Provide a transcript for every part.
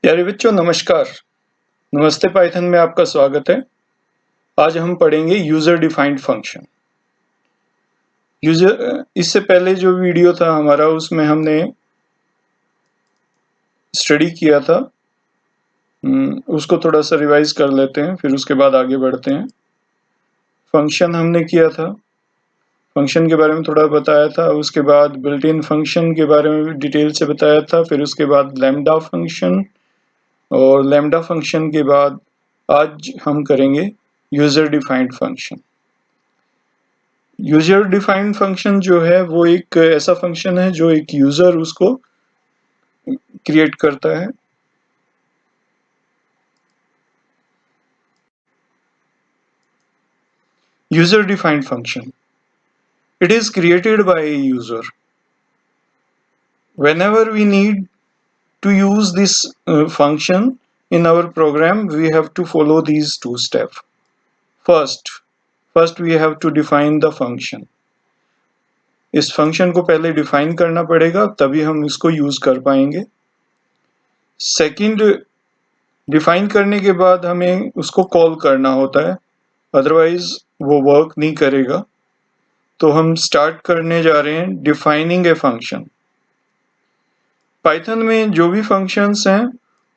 प्यारे बच्चों नमस्कार। नमस्ते पाइथन में आपका स्वागत है। आज हम पढ़ेंगे यूजर डिफाइंड फंक्शन। इससे पहले जो वीडियो था हमारा उसमें हमने स्टडी किया था। उसको थोड़ा सा रिवाइज कर लेते हैं, फिर उसके बाद आगे बढ़ते हैं। फंक्शन हमने किया था, फंक्शन के बारे में थोड़ा बताया था। उसके बाद बिल्ट इन फंक्शन के बारे में डिटेल से बताया था। फिर उसके बाद लैम्डा फंक्शन, और लैम्डा फंक्शन के बाद आज हम करेंगे user defined function. User defined function जो है वो एक ऐसा फंक्शन है जो एक यूजर उसको क्रिएट करता है। User defined function, it is created by a user. Whenever we need to use this function in our program, we have to follow these two steps. First we have to define the function. इस function को पहले define करना पड़ेगा, तभी हम इसको use कर पाएंगे। सेकंड, डिफाइन करने के बाद हमें उसको कॉल करना होता है, अदरवाइज वो वर्क नहीं करेगा। तो हम स्टार्ट करने जा रहे हैं डिफाइनिंग ए फंक्शन। पाइथन में जो भी फंक्शंस हैं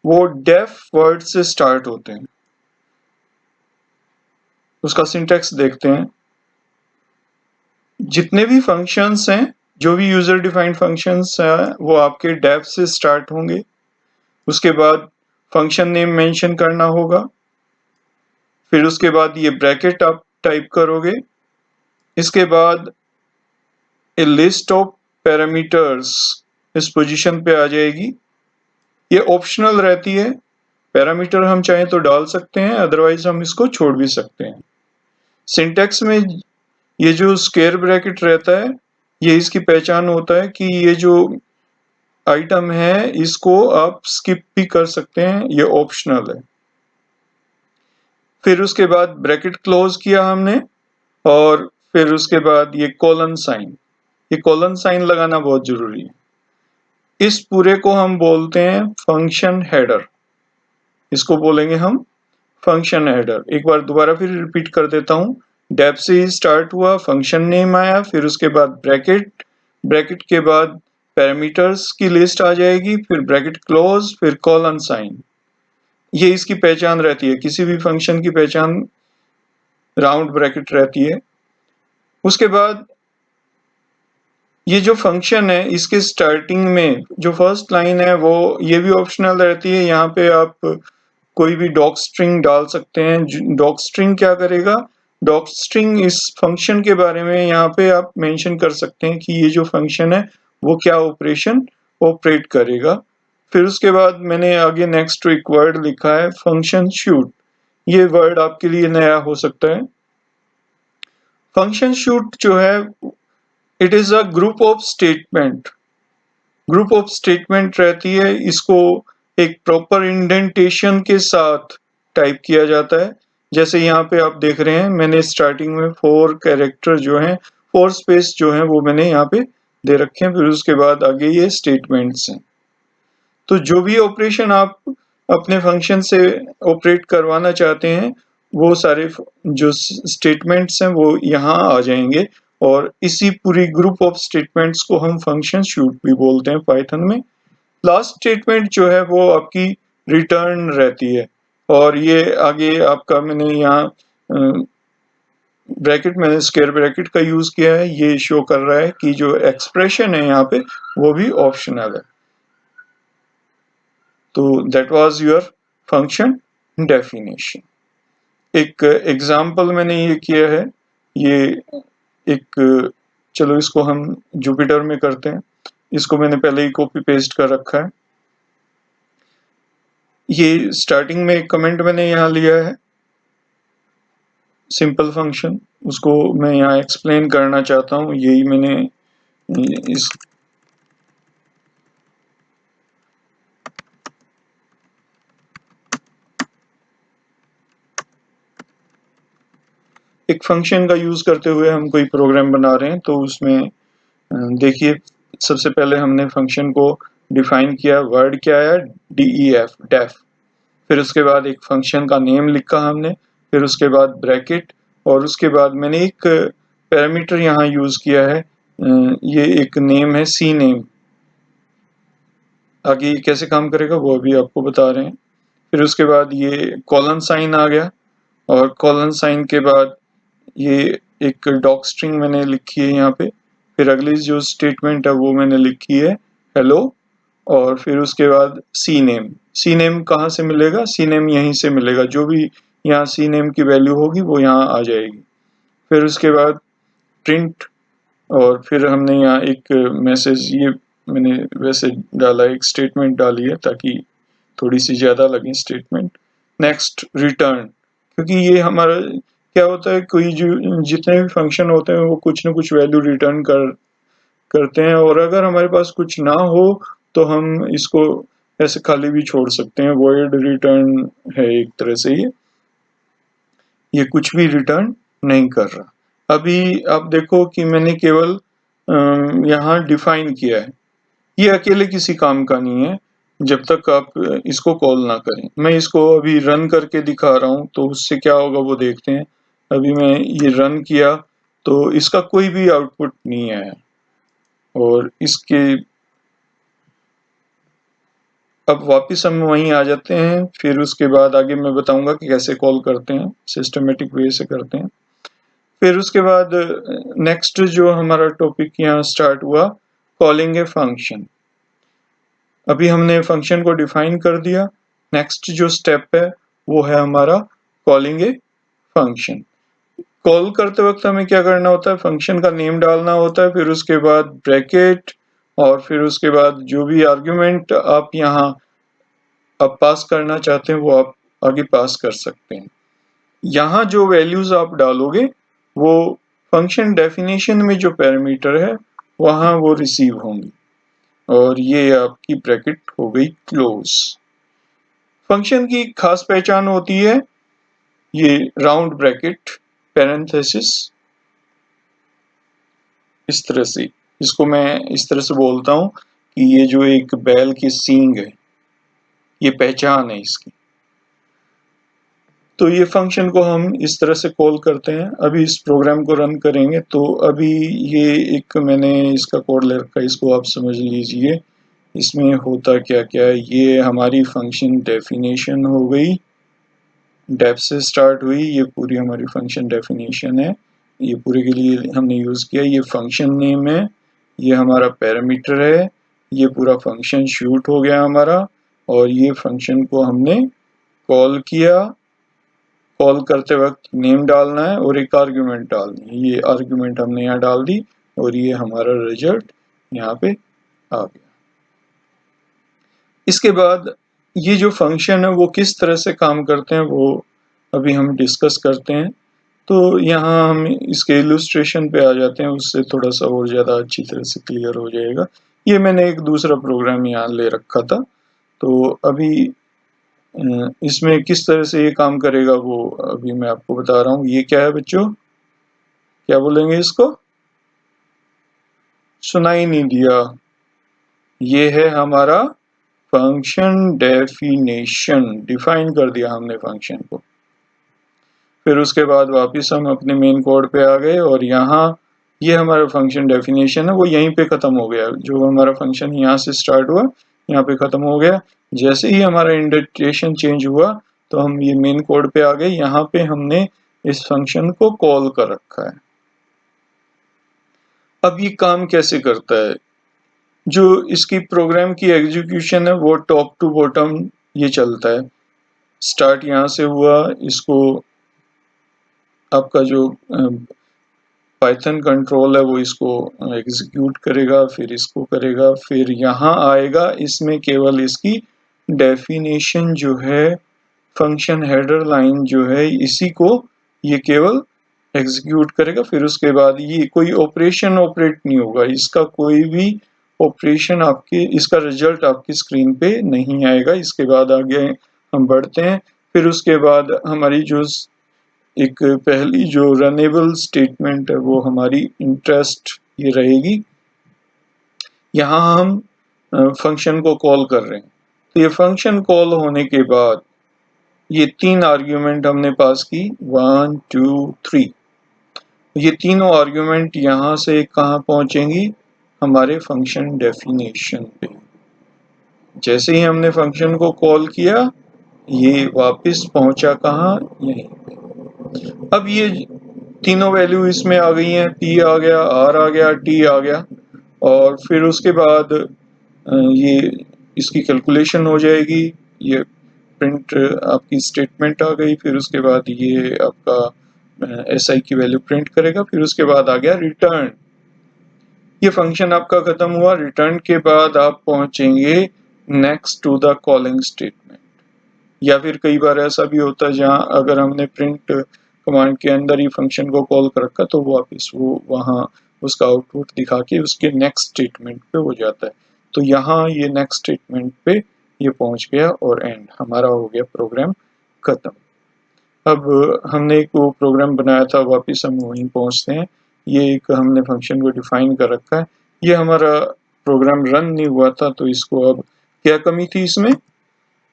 वो डेफ वर्ड से स्टार्ट होते हैं। उसका सिंटैक्स देखते हैं। जितने भी फंक्शंस हैं, जो भी यूजर डिफाइंड फंक्शंस हैं, वो आपके डेफ से स्टार्ट होंगे। उसके बाद फंक्शन नेम मेंशन करना होगा। फिर उसके बाद ये ब्रैकेट आप टाइप करोगे। इसके बाद ए लिस्ट ऑफ पैरामीटर्स इस पोजीशन पे आ जाएगी। ये ऑप्शनल रहती है, पैरामीटर हम चाहें तो डाल सकते हैं, अदरवाइज हम इसको छोड़ भी सकते हैं। सिंटैक्स में ये जो स्क्वायर ब्रैकेट रहता है, ये इसकी पहचान होता है कि ये जो आइटम है इसको आप स्किप भी कर सकते हैं, ये ऑप्शनल है। फिर उसके बाद ब्रैकेट क्लोज किया हमने, और फिर उसके बाद ये कॉलन साइन, ये कॉलन साइन लगाना बहुत जरूरी है। इस पूरे को हम बोलते हैं फंक्शन हेडर। इसको बोलेंगे हम फंक्शन हेडर। एक बार दोबारा फिर रिपीट कर देता हूँ। डेफ से ही स्टार्ट हुआ, फंक्शन नेम आया, फिर उसके बाद ब्रैकेट, ब्रैकेट के बाद पैरामीटर्स की लिस्ट आ जाएगी, फिर ब्रैकेट क्लोज, फिर कॉलन साइन। ये इसकी पहचान रहती है, किसी भी फंक्शन की पहचान राउंड ब्रैकेट रहती है। उसके बाद ये जो फंक्शन है इसके स्टार्टिंग में जो फर्स्ट लाइन है वो ये भी ऑप्शनल रहती है। यहाँ पे आप कोई भी डॉक स्ट्रिंग डाल सकते हैं। डॉक स्ट्रिंग क्या करेगा? डॉक स्ट्रिंग इस फंक्शन के बारे में यहाँ पे आप मेंशन कर सकते हैं कि ये जो फंक्शन है वो क्या ऑपरेशन ऑपरेट करेगा। फिर उसके बाद मैंने आगे नेक्स्ट एक वर्ड लिखा है फंक्शन शूट। ये वर्ड आपके लिए नया हो सकता है। फंक्शन शूट जो है, it is a group of statement. Group of statement रहती है, इसको एक प्रॉपर इंडेंटेशन के साथ टाइप किया जाता है। जैसे यहाँ पे आप देख रहे हैं, मैंने स्टार्टिंग में 4 कैरेक्टर जो हैं, 4 स्पेस जो हैं वो मैंने यहाँ पे दे रखे हैं। फिर उसके बाद आगे ये स्टेटमेंट्स हैं। तो जो भी ऑपरेशन आप अपने फंक्शन से ऑपरेट करवाना चाहते हैं, वो सारे जो स्टेटमेंट्स हैं वो यहाँ आ जाएंगे, और इसी पूरी ग्रुप ऑफ स्टेटमेंट्स को हम फंक्शन शूट भी बोलते हैं पाइथन में। लास्ट स्टेटमेंट जो है वो आपकी रिटर्न रहती है, और ये आगे आपका मैंने यहाँ ब्रैकेट, मैंने स्क्वायर ब्रैकेट का यूज किया है। ये शो कर रहा है कि जो एक्सप्रेशन है यहाँ पे वो भी ऑप्शनल है। तो that was your function definition. एक एग्जाम्पल मैंने ये किया है, ये एक, चलो इसको हम जुपिटर में करते हैं। इसको मैंने पहले ही कॉपी पेस्ट कर रखा है। ये स्टार्टिंग में एक कमेंट मैंने यहाँ लिया है, सिंपल फंक्शन, उसको मैं यहाँ एक्सप्लेन करना चाहता हूँ। यही मैंने इस एक फंक्शन का यूज करते हुए हम कोई प्रोग्राम बना रहे हैं। तो उसमें देखिए, सबसे पहले हमने फंक्शन को डिफाइन किया, वर्ड क्या आया, DEF, डेफ। फिर उसके बाद एक फंक्शन का नेम लिखा हमने, फिर उसके बाद ब्रैकेट, और उसके बाद मैंने एक पैरामीटर यहाँ यूज किया है, ये एक नेम है सी नेम। आगे ये कैसे काम करेगा वो अभी आपको बता रहे हैं। फिर उसके बाद ये कॉलन साइन आ गया, और कॉलन साइन के बाद ये एक डॉक स्ट्रिंग मैंने लिखी है यहाँ पे। फिर अगली जो स्टेटमेंट है वो मैंने लिखी है हेलो, और फिर उसके बाद सी नेम। सी नेम कहाँ से मिलेगा, सी नेम यहीं से मिलेगा, जो भी यहाँ सी नेम की वैल्यू होगी वो यहाँ आ जाएगी। फिर उसके बाद प्रिंट, और फिर हमने यहाँ एक मैसेज, ये मैंने वैसे डाला, एक स्टेटमेंट डाली है ताकि थोड़ी सी ज़्यादा लगे स्टेटमेंट। नेक्स्ट रिटर्न, क्योंकि ये हमारा क्या होता है, कोई जो जितने भी फंक्शन होते हैं वो कुछ ना कुछ वैल्यू रिटर्न करते हैं, और अगर हमारे पास कुछ ना हो तो हम इसको ऐसे खाली भी छोड़ सकते हैं। वॉइड रिटर्न है एक तरह से, ये कुछ भी रिटर्न नहीं कर रहा। अभी आप देखो कि मैंने केवल यहाँ डिफाइन किया है, ये अकेले किसी काम का नहीं है जब तक आप इसको कॉल ना करें। मैं इसको अभी रन करके दिखा रहा हूँ तो उससे क्या होगा वो देखते हैं। अभी मैं ये रन किया तो इसका कोई भी आउटपुट नहीं आया, और इसके अब वापस हम वहीं आ जाते हैं। फिर उसके बाद आगे मैं बताऊंगा कि कैसे कॉल करते हैं, सिस्टमेटिक वे से करते हैं। फिर उसके बाद नेक्स्ट जो हमारा टॉपिक यहाँ स्टार्ट हुआ, कॉलिंग ए फंक्शन। अभी हमने फंक्शन को डिफाइन कर दिया, नेक्स्ट जो स्टेप है वो है हमारा कॉलिंग ए फंक्शन। कॉल करते वक्त हमें क्या करना होता है, फंक्शन का नेम डालना होता है, फिर उसके बाद ब्रैकेट, और फिर उसके बाद जो भी आर्ग्यूमेंट आप यहाँ आप पास करना चाहते हैं वो आप आगे पास कर सकते हैं। यहाँ जो वैल्यूज आप डालोगे वो फंक्शन डेफिनेशन में जो पैरामीटर है वहां वो रिसीव होंगी, और ये आपकी ब्रैकेट हो गई क्लोज। फंक्शन की खास पहचान होती है ये राउंड ब्रैकेट, पैरेंथेसिस, इस तरह से। इसको मैं इस तरह से बोलता हूँ कि ये जो एक बैल की सींग है, ये पहचान है इसकी। तो ये फंक्शन को हम इस तरह से कॉल करते हैं। अभी इस प्रोग्राम को रन करेंगे तो अभी ये एक मैंने इसका कोड ले रखा है, इसको आप समझ लीजिए। इसमें होता क्या क्या है, ये हमारी फंक्शन डेफिनेशन हो गई, डेफ से स्टार्ट हुई, ये पूरी हमारी फंक्शन डेफिनेशन है, ये पूरे के लिए हमने यूज किया। ये फंक्शन नेम है, ये हमारा पैरामीटर है, ये पूरा फंक्शन शूट हो गया हमारा, और ये फंक्शन को हमने कॉल किया। कॉल करते वक्त नेम डालना है और एक आर्ग्यूमेंट डालनी है, ये आर्ग्यूमेंट हमने यहाँ डाल दी, और ये हमारा रिजल्ट यहाँ पे आ गया। इसके बाद ये जो फंक्शन है वो किस तरह से काम करते हैं वो अभी हम डिस्कस करते हैं। तो यहाँ हम इसके इलुस्ट्रेशन पे आ जाते हैं, उससे थोड़ा सा और ज़्यादा अच्छी तरह से क्लियर हो जाएगा। ये मैंने एक दूसरा प्रोग्राम यहाँ ले रखा था, तो अभी इसमें किस तरह से ये काम करेगा वो अभी मैं आपको बता रहा हूँ। ये क्या है बच्चों, क्या बोलेंगे इसको, सुनाई नहीं दिया। ये है हमारा फंक्शन डेफिनेशन, डिफाइन कर दिया हमने फंक्शन को। फिर उसके बाद वापस हम अपने मेन कोड पे आ गए, और यहाँ ये हमारा फंक्शन डेफिनेशन है वो यहीं पे ख़त्म हो गया। जो हमारा फंक्शन यहाँ से स्टार्ट हुआ यहाँ पे ख़त्म हो गया। जैसे ही हमारा इंडेंटेशन चेंज हुआ तो हम ये मेन कोड पे आ गए, यहाँ पे हमने इस फंक्शन को कॉल कर रखा है। अब ये काम कैसे करता है, जो इसकी प्रोग्राम की एग्जीक्यूशन है वो टॉप टू बॉटम ये चलता है। स्टार्ट यहाँ से हुआ, इसको आपका जो पाइथन कंट्रोल है वो इसको एग्जीक्यूट करेगा, फिर इसको करेगा, फिर यहाँ आएगा, इसमें केवल इसकी डेफिनेशन जो है, फंक्शन हेडर लाइन जो है, इसी को ये केवल एग्जीक्यूट करेगा। फिर उसके बाद ये कोई ऑपरेशन ऑपरेट नहीं होगा, इसका कोई भी ऑपरेशन आपके, इसका रिजल्ट आपकी स्क्रीन पे नहीं आएगा। इसके बाद आगे हम बढ़ते हैं। फिर उसके बाद हमारी जो एक पहली जो रनेबल स्टेटमेंट है वो हमारी इंटरेस्ट ये रहेगी। यहाँ हम फंक्शन को कॉल कर रहे हैं। तो ये फंक्शन कॉल होने के बाद ये 3 आर्ग्यूमेंट हमने पास की 1 2 3। ये तीनों आर्ग्यूमेंट यहाँ से कहाँ पहुंचेंगी, हमारे फंक्शन डेफिनेशन पे। जैसे ही हमने फंक्शन को कॉल किया ये वापस पहुंचा कहाँ, यहीं पे। अब ये तीनों वैल्यू इसमें आ गई हैं, p आ गया, r आ गया, t आ गया, और फिर उसके बाद ये इसकी कैलकुलेशन हो जाएगी। ये प्रिंट आपकी स्टेटमेंट आ गई, फिर उसके बाद ये आपका SI की वैल्यू प्रिंट करेगा, फिर उसके बाद आ गया रिटर्न। ये फंक्शन आपका खत्म हुआ। रिटर्न के बाद आप पहुंचेंगे next to the calling statement. या फिर कई बार ऐसा भी होता है जहां अगर हमने प्रिंट कमांड के अंदर ही फंक्शन को कॉल कर रखा तो वापस वो वहां उसका आउटपुट दिखा के उसके नेक्स्ट स्टेटमेंट पे हो जाता है। तो यहाँ ये नेक्स्ट स्टेटमेंट पे ये पहुंच गया और एंड हमारा हो गया प्रोग्राम खत्म। अब हमने एक वो प्रोग्राम बनाया था, वापस हम वहीं पहुंचते हैं। ये एक हमने फंक्शन को डिफाइन कर रखा है। ये हमारा प्रोग्राम रन नहीं हुआ था, तो इसको अब क्या कमी थी इसमें,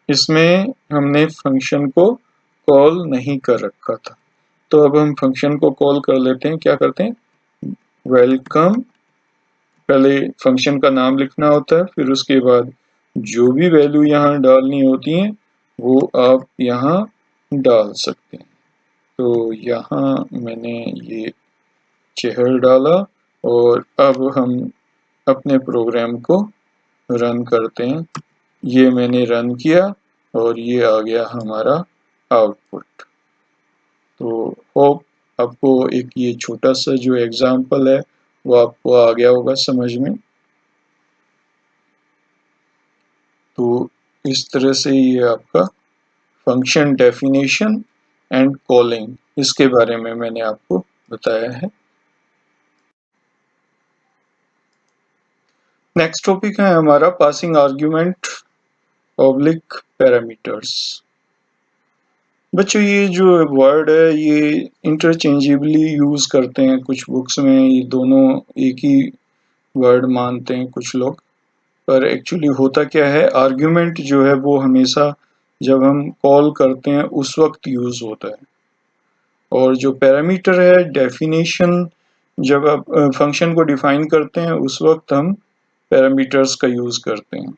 इसमें हमने फंक्शन को कॉल नहीं कर रखा था। तो अब हम फंक्शन को कॉल कर लेते हैं। क्या करते हैं, वेलकम, पहले फंक्शन का नाम लिखना होता है, फिर उसके बाद जो भी वैल्यू यहाँ डालनी होती है वो आप यहाँ डाल सकते हैं। तो यहाँ मैंने ये चेहर डाला और अब हम अपने प्रोग्राम को रन करते हैं। ये मैंने रन किया और ये आ गया हमारा आउटपुट। तो होप आपको एक ये छोटा सा जो एग्जाम्पल है वो आपको आ गया होगा समझ में। तो इस तरह से ये आपका फंक्शन डेफिनेशन एंड कॉलिंग, इसके बारे में मैंने आपको बताया है। नेक्स्ट टॉपिक है हमारा पासिंग आर्ग्यूमेंट पब्लिक पैरामीटर्स। बच्चों ये जो वर्ड है ये इंटरचेंजेबली यूज करते हैं कुछ बुक्स में, ये दोनों एक ही वर्ड मानते हैं कुछ लोग, पर एक्चुअली होता क्या है, आर्ग्यूमेंट जो है वो हमेशा जब हम कॉल करते हैं उस वक्त यूज होता है, और जो पैरामीटर है डेफिनेशन, जब आप फंक्शन को डिफाइन करते हैं उस वक्त हम पैरामीटर्स का यूज करते हैं।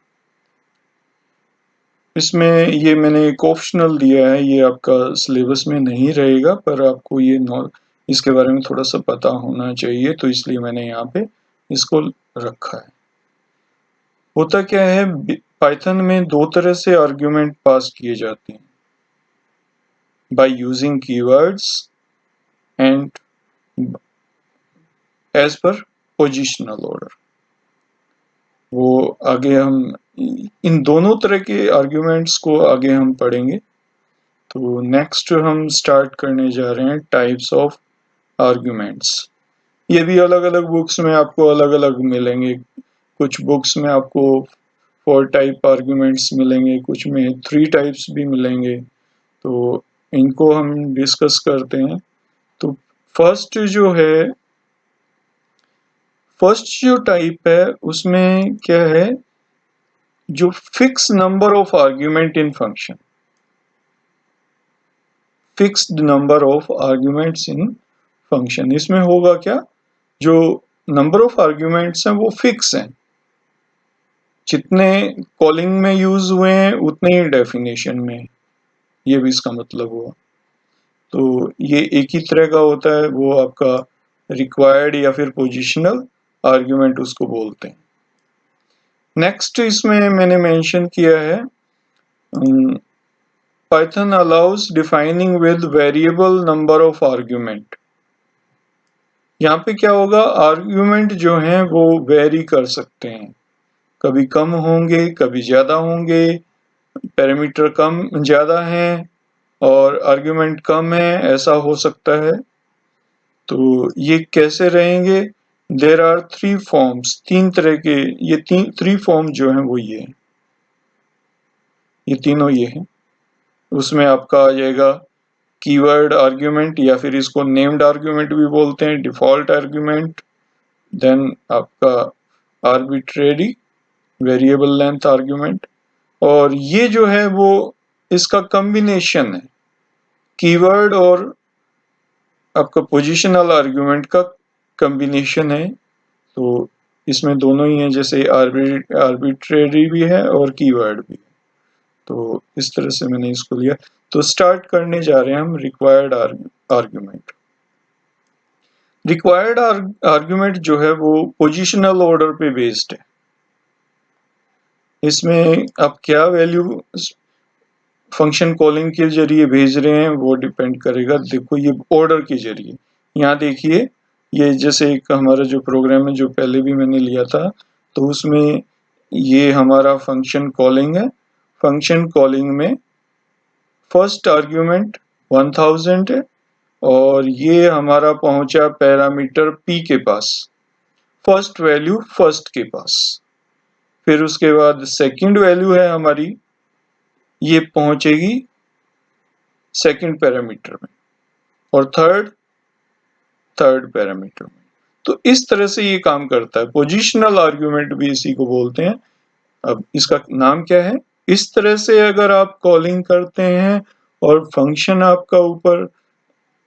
इसमें ये मैंने एक ऑप्शनल दिया है, ये आपका सिलेबस में नहीं रहेगा, पर आपको ये इसके बारे में थोड़ा सा पता होना चाहिए, तो इसलिए मैंने यहाँ पे इसको रखा है। होता क्या है, पाइथन में दो तरह से आर्ग्यूमेंट पास किए जाते हैं, by using keywords and as per positional order. वो आगे हम इन दोनों तरह के आर्ग्यूमेंट्स को आगे हम पढ़ेंगे। तो नेक्स्ट हम स्टार्ट करने जा रहे हैं टाइप्स ऑफ आर्ग्यूमेंट्स। ये भी अलग अलग बुक्स में आपको अलग अलग मिलेंगे। कुछ बुक्स में आपको 4 टाइप आर्ग्यूमेंट्स मिलेंगे, कुछ में 3 टाइप्स भी मिलेंगे। तो इनको हम डिस्कस करते हैं। तो फर्स्ट जो टाइप है उसमें क्या है, जो fix number of argument in function, fixed number of arguments in function. इसमें होगा क्या, जो नंबर ऑफ आर्ग्यूमेंट्स हैं वो फिक्स हैं, जितने कॉलिंग में यूज हुए हैं उतने ही डेफिनेशन में, ये भी इसका मतलब हुआ। तो ये एक ही तरह का होता है, वो आपका रिक्वायर्ड या फिर पोजिशनल आर्ग्यूमेंट उसको बोलते हैं। नेक्स्ट इसमें मैंने मेंशन किया है Python allows defining with variable number of argument. यहाँ पे क्या होगा, आर्ग्यूमेंट जो हैं वो वेरी कर सकते हैं, कभी कम होंगे कभी ज्यादा होंगे, पैरामीटर कम ज्यादा हैं और आर्ग्यूमेंट कम है, ऐसा हो सकता है। तो ये कैसे रहेंगे, देर आर 3 फॉर्म्स, 3 तरह के, ये 3 फॉर्म जो हैं वो ये तीनों ये हैं। उसमें आपका आ जाएगा कीवर्ड आर्ग्यूमेंट, या फिर इसको नेम्ड आर्ग्यूमेंट भी बोलते हैं, डिफॉल्ट आर्ग्यूमेंट, देन आपका आर्बिट्रेरी वेरिएबल लेंथ आर्ग्यूमेंट, और ये जो है वो इसका कॉम्बिनेशन है, कीवर्ड और आपका पोजिशनल आर्ग्यूमेंट का कॉम्बिनेशन है। तो इसमें दोनों ही हैं, जैसे आर्बिट्रेरी भी है और कीवर्ड भी है। तो इस तरह से मैंने इसको लिया। तो स्टार्ट करने जा रहे हैं हम रिक्वायर्ड आर्ग्यूमेंट। रिक्वायर्ड आर्ग्यूमेंट जो है वो पोजिशनल ऑर्डर पे बेस्ड है। इसमें आप क्या वैल्यू फंक्शन कॉलिंग के जरिए भेज रहे हैं वो डिपेंड करेगा। देखो ये ऑर्डर के जरिए, यहाँ देखिए ये जैसे एक हमारा जो प्रोग्राम है जो पहले भी मैंने लिया था, तो उसमें ये हमारा फंक्शन कॉलिंग है। फंक्शन कॉलिंग में फर्स्ट आर्ग्यूमेंट 1000 है और ये हमारा पहुंचा पैरामीटर p के पास, फर्स्ट वैल्यू फर्स्ट के पास। फिर उसके बाद सेकंड वैल्यू है हमारी, ये पहुंचेगी सेकंड पैरामीटर में, और थर्ड पैरामीटर में। तो इस तरह से ये काम करता है। पोजिशनल आर्ग्यूमेंट भी इसी को बोलते हैं। अब इसका नाम क्या है? इस तरह से अगर आप कॉलिंग करते हैं और फंक्शन आपका ऊपर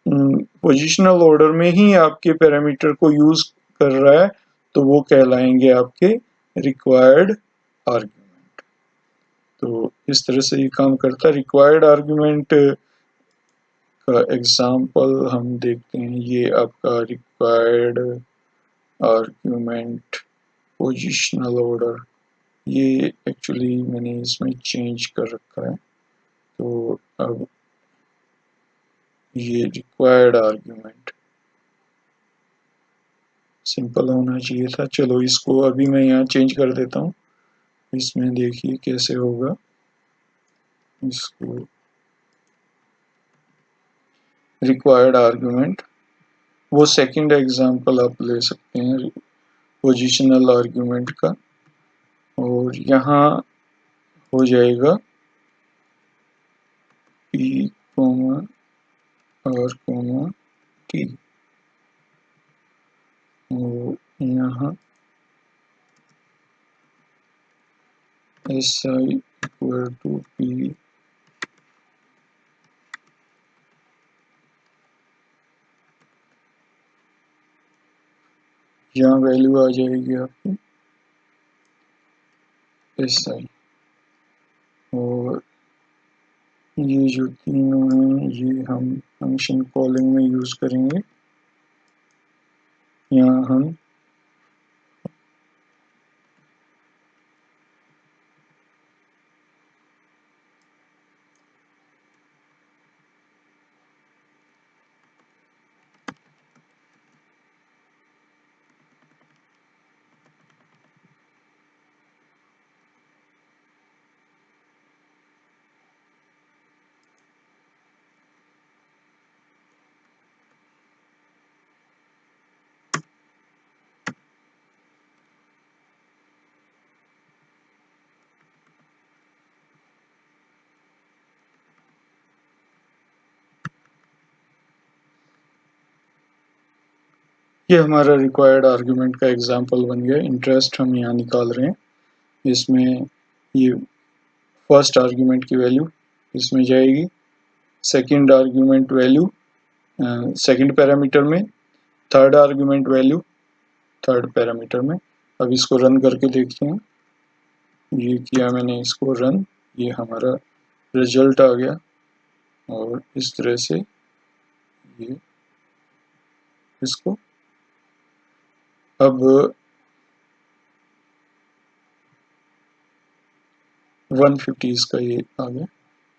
पोजिशनल ऑर्डर में ही आपके पैरामीटर को यूज कर रहा है, तो वो कहलाएंगे आपके रिक्वायर्ड आर्ग्यूमेंट। तो इस तरह से ये काम करता है। रिक्वायर्ड आर्ग्यूमेंट का एग्जाम्पल हम देखते हैं। ये आपका रिक्वायर्ड आर्ग्यूमेंट पोजिशनल ऑर्डर, ये एक्चुअली मैंने इसमें चेंज कर रखा है। तो अब ये रिक्वायर्ड आर्ग्यूमेंट सिंपल होना चाहिए था। चलो इसको अभी मैं यहाँ चेंज कर देता हूँ। इसमें देखिए कैसे होगा। इसको रिक्वायर्ड आर्ग्यूमेंट, वो सेकंड एग्जांपल आप ले सकते हैं पोजिशनल आर्ग्यूमेंट का, और यहाँ हो जाएगा p, r, t, और यहाँ si इक्वल टू p, यहाँ वैल्यू आ जाएगी आपकी si, और ये जो तीनों हैं ये हम फंक्शन कॉलिंग में यूज करेंगे। यहाँ हम ये हमारा रिक्वायर्ड आर्ग्यूमेंट का एग्जांपल बन गया। इंटरेस्ट हम यहाँ निकाल रहे हैं। इसमें ये फर्स्ट आर्ग्यूमेंट की वैल्यू इसमें जाएगी, second argument value second parameter में, third argument value third parameter में। अब इसको रन करके देखते हैं। ये किया मैंने इसको रन, ये हमारा रिजल्ट आ गया, और इस तरह से ये इसको अब 150 इसका ये आ गया।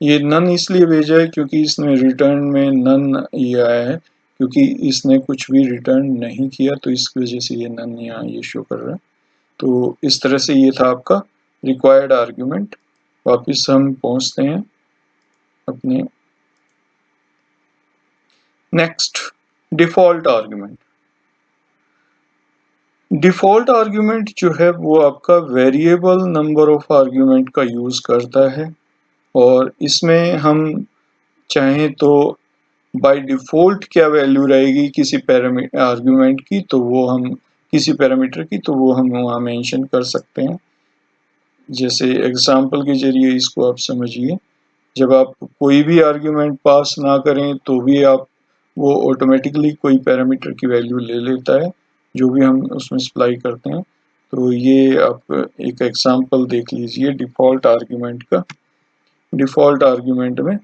ये नन इसलिए भेजा है क्योंकि इसने रिटर्न में नन ये आया है, क्योंकि इसने कुछ भी रिटर्न नहीं किया, तो इसकी वजह से ये नन यहाँ ये शो कर रहा है। तो इस तरह से ये था आपका रिक्वायर्ड आर्ग्यूमेंट। वापस हम पहुंचते हैं अपने next default argument. Default argument जो है वो आपका वेरिएबल नंबर ऑफ आर्ग्यूमेंट का यूज करता है, और इसमें हम चाहें तो बाय डिफॉल्ट क्या वैल्यू रहेगी किसी पैरामीटर आर्ग्यूमेंट की, तो वो हम किसी पैरामीटर की, तो वो हम वहाँ मेंशन कर सकते हैं। जैसे एग्जाम्पल के जरिए इसको आप समझिए, जब आप कोई भी आर्ग्यूमेंट पास ना करें तो भी आप वो ऑटोमेटिकली कोई पैरामीटर की वैल्यू ले लेता है जो भी हम उसमें सप्लाई करते हैं। तो ये आप एक एग्जांपल देख लीजिए डिफ़ॉल्ट आर्ग्यूमेंट का। डिफ़ॉल्ट आर्ग्यूमेंट में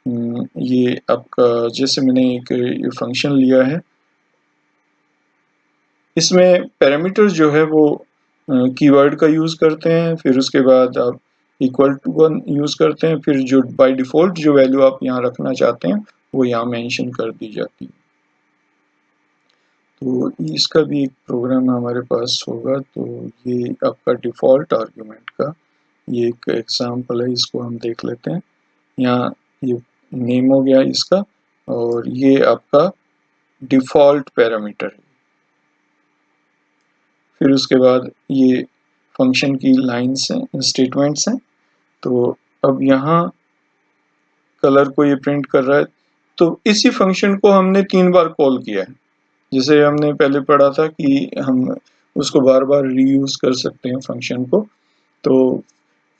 ये आपका जैसे मैंने एक ये फंक्शन लिया है, इसमें पैरामीटर जो है वो कीवर्ड का यूज़ करते हैं, फिर उसके बाद आप इक्वल टू 1 यूज़ करते हैं, फिर जो बाय डिफ़ॉल्ट जो वैल्यू आप यहाँ रखना चाहते हैं वो यहाँ मेंशन कर दी जाती है। तो इसका भी एक प्रोग्राम हमारे पास होगा। तो ये आपका डिफ़ॉल्ट आर्ग्यूमेंट का ये एक एग्जांपल है, इसको हम देख लेते हैं। यहाँ ये नेम हो गया इसका, और ये आपका डिफ़ॉल्ट पैरामीटर है। फिर उसके बाद ये फंक्शन की लाइन्स हैं, स्टेटमेंट्स हैं। तो अब यहाँ कलर को ये प्रिंट कर रहा है, तो इसी फंक्शन को हमने 3 बार कॉल किया है। जैसे हमने पहले पढ़ा था कि हम उसको बार बार रीयूज कर सकते हैं फंक्शन को। तो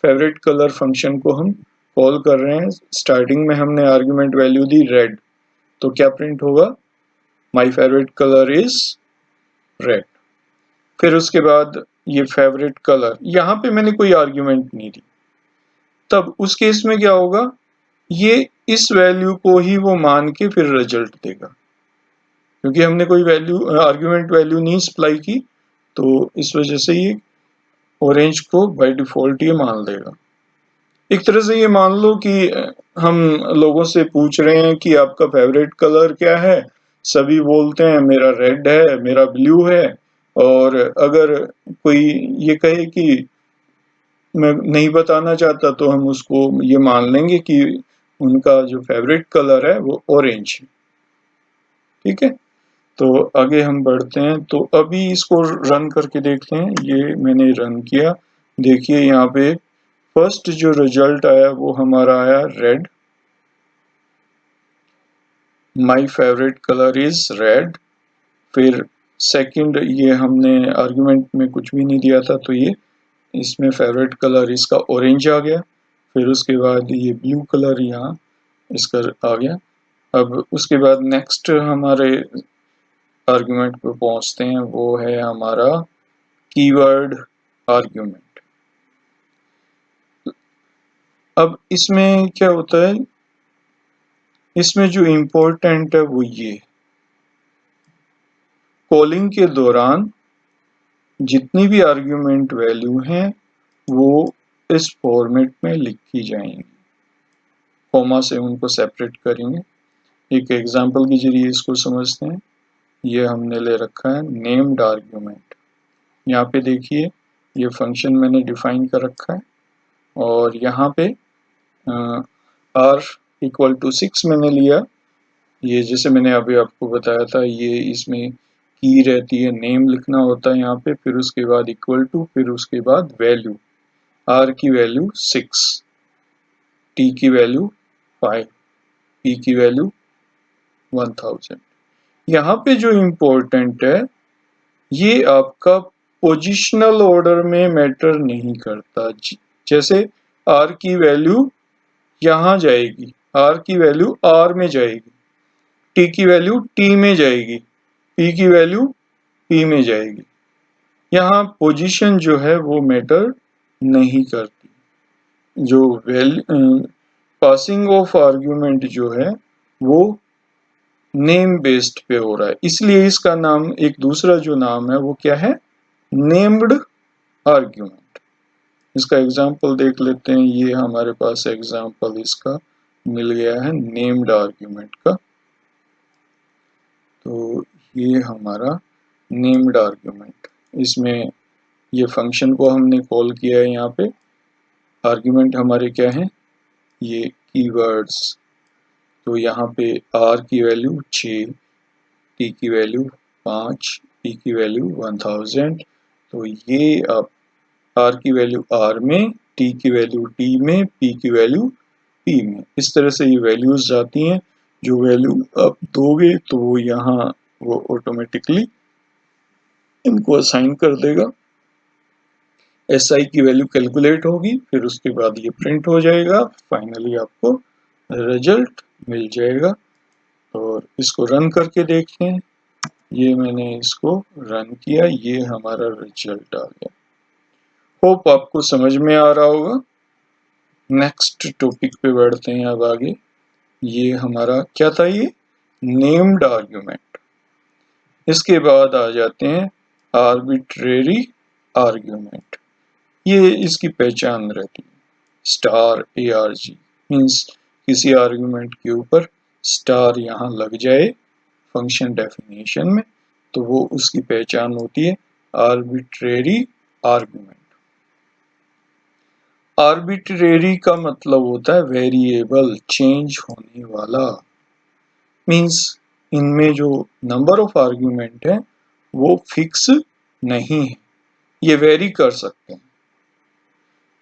फेवरेट कलर फंक्शन को हम कॉल कर रहे हैं, स्टार्टिंग में हमने आर्ग्यूमेंट वैल्यू दी रेड, तो क्या प्रिंट होगा, my favourite colour is red. फिर उसके बाद ये फेवरेट कलर, यहाँ पे मैंने कोई आर्ग्यूमेंट नहीं दी, तब उस केस में क्या होगा, ये इस वैल्यू को ही वो मान के फिर रिजल्ट देगा, क्योंकि हमने कोई वैल्यू आर्ग्यूमेंट वैल्यू नहीं सप्लाई की, तो इस वजह से ये ऑरेंज को बाय डिफॉल्ट ये मान लेगा। एक तरह से ये मान लो कि हम लोगों से पूछ रहे हैं कि आपका फेवरेट कलर क्या है, सभी बोलते हैं मेरा रेड है, मेरा ब्लू है, और अगर कोई ये कहे कि मैं नहीं बताना चाहता तो हम उसको ये मान लेंगे कि उनका जो फेवरेट कलर है वो ऑरेंज है। ठीक है, तो आगे हम बढ़ते हैं। तो अभी इसको रन करके देखते हैं। ये मैंने रन किया, देखिए यहाँ पे फर्स्ट जो रिजल्ट आया वो हमारा आया red, my favourite colour is red. फिर सेकंड, ये हमने आर्गुमेंट में कुछ भी नहीं दिया था, तो ये इसमें फेवरेट कलर इसका ऑरेंज आ गया। फिर उसके बाद ये ब्लू कलर यहाँ इसका आ गया। अब उसके बाद नेक्स्ट हमारे आर्गुमेंट पे पहुंचते हैं, वो है हमारा कीवर्ड आर्ग्यूमेंट। अब इसमें क्या होता है, इसमें जो इम्पोर्टेंट है वो ये, कॉलिंग के दौरान जितनी भी आर्ग्यूमेंट वैल्यू हैं वो इस फॉर्मेट में लिखी जाएंगी, कॉमा से उनको सेपरेट करेंगे। एक एग्जांपल के जरिए इसको समझते हैं। ये हमने ले रखा है नेम्ड आर्ग्यूमेंट। यहाँ पे देखिए ये फंक्शन मैंने डिफाइन कर रखा है, और यहाँ पे r इक्वल टू 6 मैंने लिया। ये जैसे मैंने अभी आपको बताया था, ये इसमें की रहती है, नेम लिखना होता है यहाँ पे, फिर उसके बाद इक्वल टू, फिर उसके बाद वैल्यू, r की वैल्यू 6, t की वैल्यू 5, p की वैल्यू 1000। यहाँ पे जो इम्पोर्टेंट है, ये आपका पोजिशनल ऑर्डर में मैटर नहीं करता। जैसे r की वैल्यू यहाँ जाएगी, r की वैल्यू r में जाएगी, t की वैल्यू t में जाएगी, p की वैल्यू p में जाएगी। यहाँ पोजीशन जो है वो मैटर नहीं करती। जो पासिंग ऑफ आर्ग्यूमेंट जो है वो नेम बेस्ड पे हो रहा है, इसलिए इसका नाम, एक दूसरा जो नाम है वो क्या है, नेम्ड आर्ग्यूमेंट। इसका एग्जांपल देख लेते हैं। ये हमारे पास एग्जांपल इसका मिल गया है नेम्ड आर्ग्यूमेंट का। तो ये हमारा नेम्ड आर्ग्यूमेंट, इसमें ये फंक्शन को हमने कॉल किया है। यहाँ पे आर्ग्यूमेंट हमारे क्या है, ये कीवर्ड्स। तो यहाँ पे r की वैल्यू 6, t की वैल्यू 5, p की वैल्यू 1000। तो ये आप r की वैल्यू r में, t की वैल्यू t में, p की वैल्यू p में, इस तरह से ये वैल्यूज जाती हैं। जो वैल्यू आप दोगे तो वो यहाँ वो ऑटोमेटिकली इनको असाइन कर देगा। SI की वैल्यू कैलकुलेट होगी, फिर उसके बाद ये प्रिंट हो जाएगा, फाइनली आपको रिजल्ट मिल जाएगा। और इसको रन करके देखते हैं। ये मैंने इसको रन किया, ये हमारा रिजल्ट आ गया। होप आपको समझ में आ रहा होगा। नेक्स्ट टॉपिक पे बढ़ते हैं अब आगे। ये हमारा क्या था, ये नेम्ड आर्ग्यूमेंट। इसके बाद आ जाते हैं आर्बिट्रेरी आर्ग्यूमेंट। ये इसकी पहचान रहती है स्टार ARG, मीन्स किसी आर्ग्यूमेंट के ऊपर स्टार यहाँ लग जाए फंक्शन डेफिनेशन में, तो वो उसकी पहचान होती है आर्बिट्रेरी आर्ग्यूमेंट। आर्बिट्रेरी का मतलब होता है वेरिएबल, चेंज होने वाला। मीन्स इनमें जो नंबर ऑफ आर्ग्यूमेंट है वो फिक्स नहीं है, ये वेरी कर सकते हैं।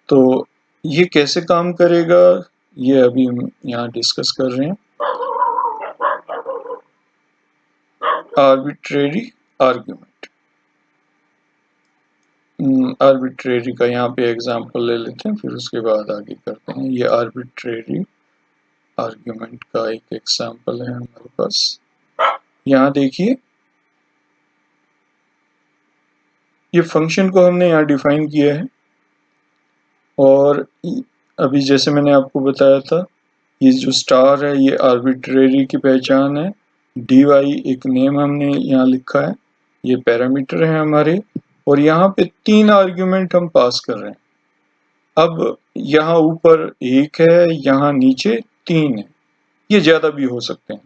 तो ये कैसे काम करेगा, ये अभी हम यहाँ डिस्कस कर रहे हैं। आर्बिट्रेरी आर्ग्यूमेंट, आर्बिट्रेरी का यहाँ पे एग्जांपल ले लेते हैं, फिर उसके बाद आगे करते हैं। ये आर्बिट्रेरी आर्ग्यूमेंट का एक एग्जांपल है हमारे पास। यहाँ देखिए, ये फंक्शन को हमने यहाँ डिफाइन किया है, और अभी जैसे मैंने आपको बताया था, ये जो स्टार है ये आर्बिट्रेरी की पहचान है। dy एक नेम हमने यहाँ लिखा है, ये पैरामीटर है हमारे, और यहाँ पे 3 आर्ग्यूमेंट हम पास कर रहे हैं। अब यहाँ ऊपर 1 है, यहाँ नीचे 3 है, ये ज्यादा भी हो सकते हैं।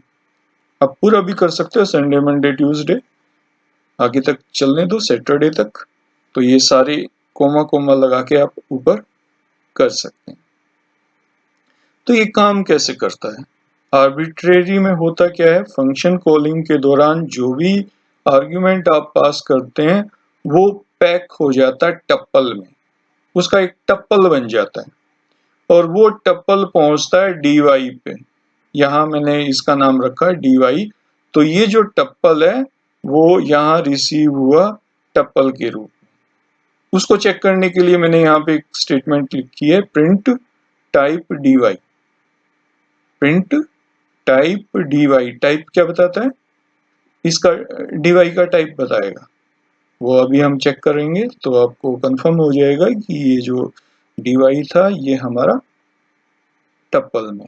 आप पूरा भी कर सकते हो, संडे मंडे ट्यूसडे आगे तक चलने दो, सैटरडे तक, तो ये सारे कोमा कोमा लगा के आप ऊपर कर सकते हैं। तो ये काम कैसे करता है? आर्बिट्रेरी में होता क्या है, फंक्शन कॉलिंग के दौरान जो भी आर्ग्यूमेंट आप पास करते हैं वो पैक हो जाता है टप्पल में, उसका एक टप्पल बन जाता है, और वो टप्पल पहुंचता है dy पे। यहाँ मैंने इसका नाम रखा है dy। तो ये जो टप्पल है वो यहाँ रिसीव हुआ टप्पल के रूप में। उसको चेक करने के लिए मैंने यहाँ पे एक स्टेटमेंट लिखी है, print type dy। Print type dy, type क्या बताता है, इसका dy का टाइप बताएगा। वो अभी हम चेक करेंगे तो आपको कंफर्म हो जाएगा कि ये जो dy था ये हमारा टप्पल में।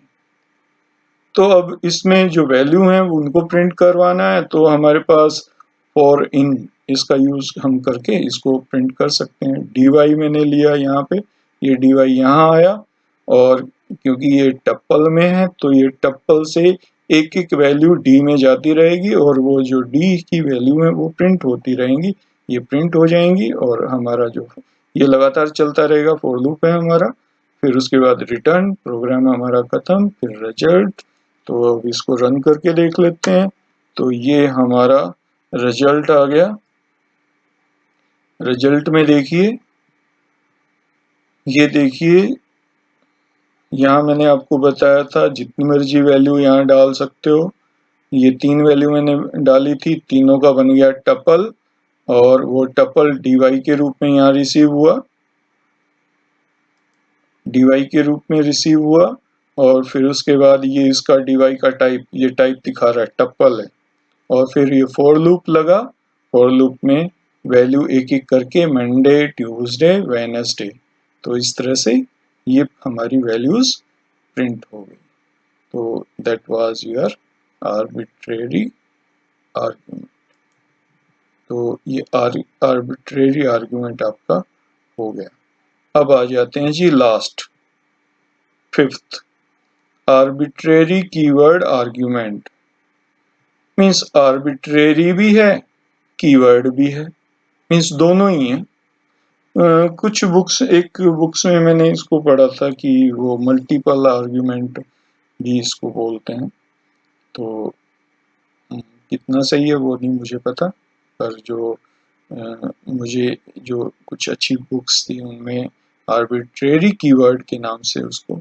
तो अब इसमें जो वैल्यू है उनको प्रिंट करवाना है, तो हमारे पास फॉर इन इसका यूज हम करके इसको प्रिंट कर सकते हैं। dy मैंने लिया यहाँ पे, ये dy यहाँ आया, और क्योंकि ये टप्पल में है तो ये टप्पल से एक एक वैल्यू d में जाती रहेगी, और वो जो d की वैल्यू है वो प्रिंट होती रहेंगी, ये प्रिंट हो जाएंगी, और हमारा जो ये लगातार चलता रहेगा, फॉर लूप है हमारा। फिर उसके बाद रिटर्न, प्रोग्राम हमारा खत्म, फिर रिजल्ट। तो अब इसको रन करके देख लेते हैं, तो ये हमारा रिजल्ट आ गया। रिजल्ट में देखिए, ये देखिए, यहाँ मैंने आपको बताया था जितनी मर्जी वैल्यू यहाँ डाल सकते हो। ये 3 वैल्यू मैंने डाली थी, तीनों का बन गया टपल, और वो टपल dy के रूप में यहाँ रिसीव हुआ, dy के रूप में रिसीव हुआ, और फिर उसके बाद ये इसका dy का टाइप, ये टाइप दिखा रहा है, टप्पल है। और फिर ये फॉर लूप लगा, फॉर लूप में वैल्यू एक एक करके मंडे, ट्यूसडे, वेडनेसडे, तो इस तरह से ये हमारी वैल्यूज प्रिंट हो गई। तो that was your arbitrary argument. तो ये आर्बिट्रेरी आर्ग्यूमेंट आपका हो गया। अब आ जाते हैं जी last, 5th, arbitrary keyword argument. Means arbitrary भी है, कीवर्ड भी है, मीन्स दोनों ही है। कुछ बुक्स, एक बुक्स में मैंने इसको पढ़ा था कि वो मल्टीपल आर्ग्यूमेंट भी इसको बोलते हैं। तो कितना सही है वो नहीं मुझे पता, पर जो मुझे जो कुछ अच्छी बुक्स थी उनमें आर्बिट्रेरी कीवर्ड के नाम से उसको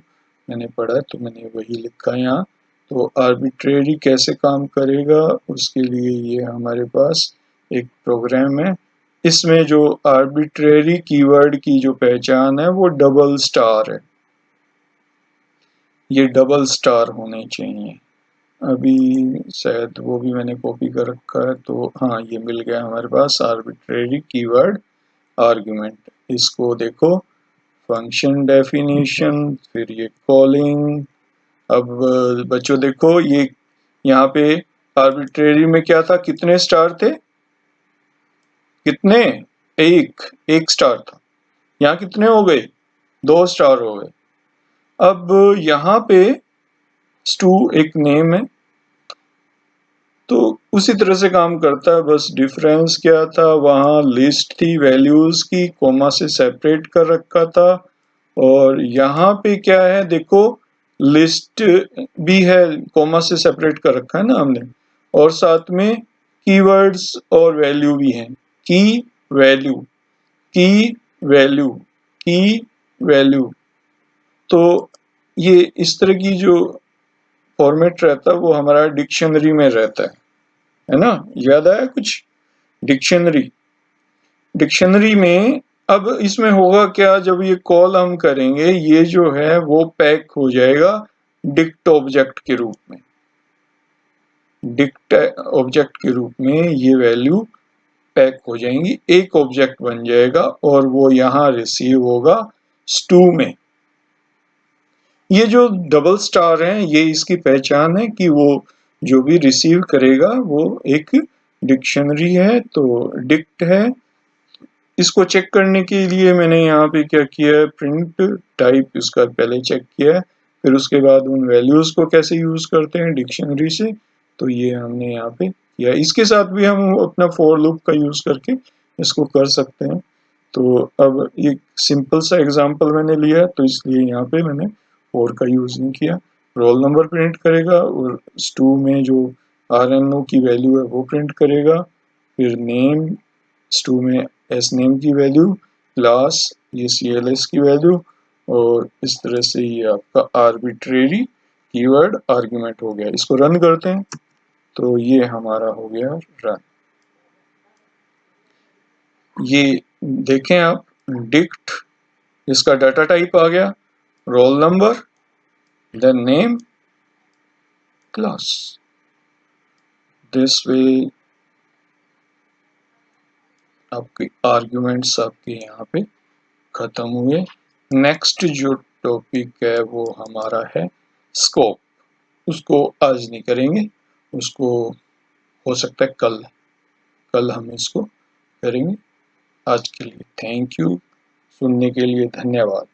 मैंने पढ़ा, तो मैंने वही लिखा यहाँ। तो आर्बिट्रेरी कैसे काम करेगा उसके लिए ये हमारे पास एक प्रोग्राम है, इसमें जो आर्बिट्रेरी कीवर्ड की जो पहचान है वो डबल स्टार है, ये डबल स्टार होने चाहिए। अभी शायद वो भी मैंने कॉपी कर रखा है, तो हाँ ये मिल गया हमारे पास आर्बिट्रेरी कीवर्ड आर्गुमेंट। इसको देखो, फंक्शन डेफिनेशन, फिर ये कॉलिंग। अब बच्चों देखो, ये यहाँ पे आर्बिट्रेरी में क्या था, कितने स्टार थे, कितने, एक स्टार था। यहाँ कितने हो गए, 2 स्टार हो गए। अब यहाँ पे स्टू एक नेम है, तो उसी तरह से काम करता है, बस डिफरेंस क्या था, वहाँ लिस्ट थी वैल्यूज की, कोमा से सेपरेट कर रखा था। और यहाँ पे क्या है देखो, लिस्ट भी है, कोमा से सेपरेट कर रखा है ना हमने, और साथ में कीवर्ड्स और वैल्यू भी है। की वैल्यू, की वैल्यू, की वैल्यू। तो ये इस तरह की जो फॉर्मेट रहता है वो हमारा डिक्शनरी में रहता है ना, याद आया कुछ, डिक्शनरी। डिक्शनरी में अब इसमें होगा क्या, जब ये कॉल हम करेंगे, ये जो है वो पैक हो जाएगा डिक्ट ऑब्जेक्ट के रूप में। डिक्ट ऑब्जेक्ट के रूप में ये वैल्यू पैक हो जाएंगी, एक ऑब्जेक्ट बन जाएगा, और वो यहाँ रिसीव होगा स्टू में। ये जो डबल स्टार है, ये इसकी पहचान है कि वो जो भी रिसीव करेगा वो एक डिक्शनरी है, तो डिक्ट है। इसको चेक करने के लिए मैंने यहाँ पे क्या किया है, प्रिंट टाइप इसका पहले चेक किया है, फिर उसके बाद उन वैल्यूज को कैसे यूज करते हैं डिक्शनरी से, तो ये हमने यहाँ पे किया। इसके साथ भी हम अपना फॉर लूप का यूज करके इसको कर सकते हैं। तो अब एक सिंपल सा एग्जांपल मैंने लिया, तो इसलिए यहाँ पे मैंने फॉर का यूज नहीं किया। रोल नंबर प्रिंट करेगा, और स्टू में जो RNO की वैल्यू है वो प्रिंट करेगा, फिर नेम, स्टू में एस नेम की वैल्यू, क्लास ये CLS की वैल्यू, और इस तरह से ये आपका आर्बिट्रेरी कीवर्ड आर्गुमेंट हो गया। इसको रन करते हैं, तो ये हमारा हो गया रन। ये देखें आप, डिक्ट, इसका डाटा टाइप आ गया roll number, then name, class. This way आपके आर्गुमेंट्स आपके यहाँ पे खत्म हुए। नेक्स्ट जो टॉपिक है वो हमारा है स्कोप। उसको आज नहीं करेंगे, उसको हो सकता है कल हम इसको करेंगे। आज के लिए थैंक यू, सुनने के लिए धन्यवाद।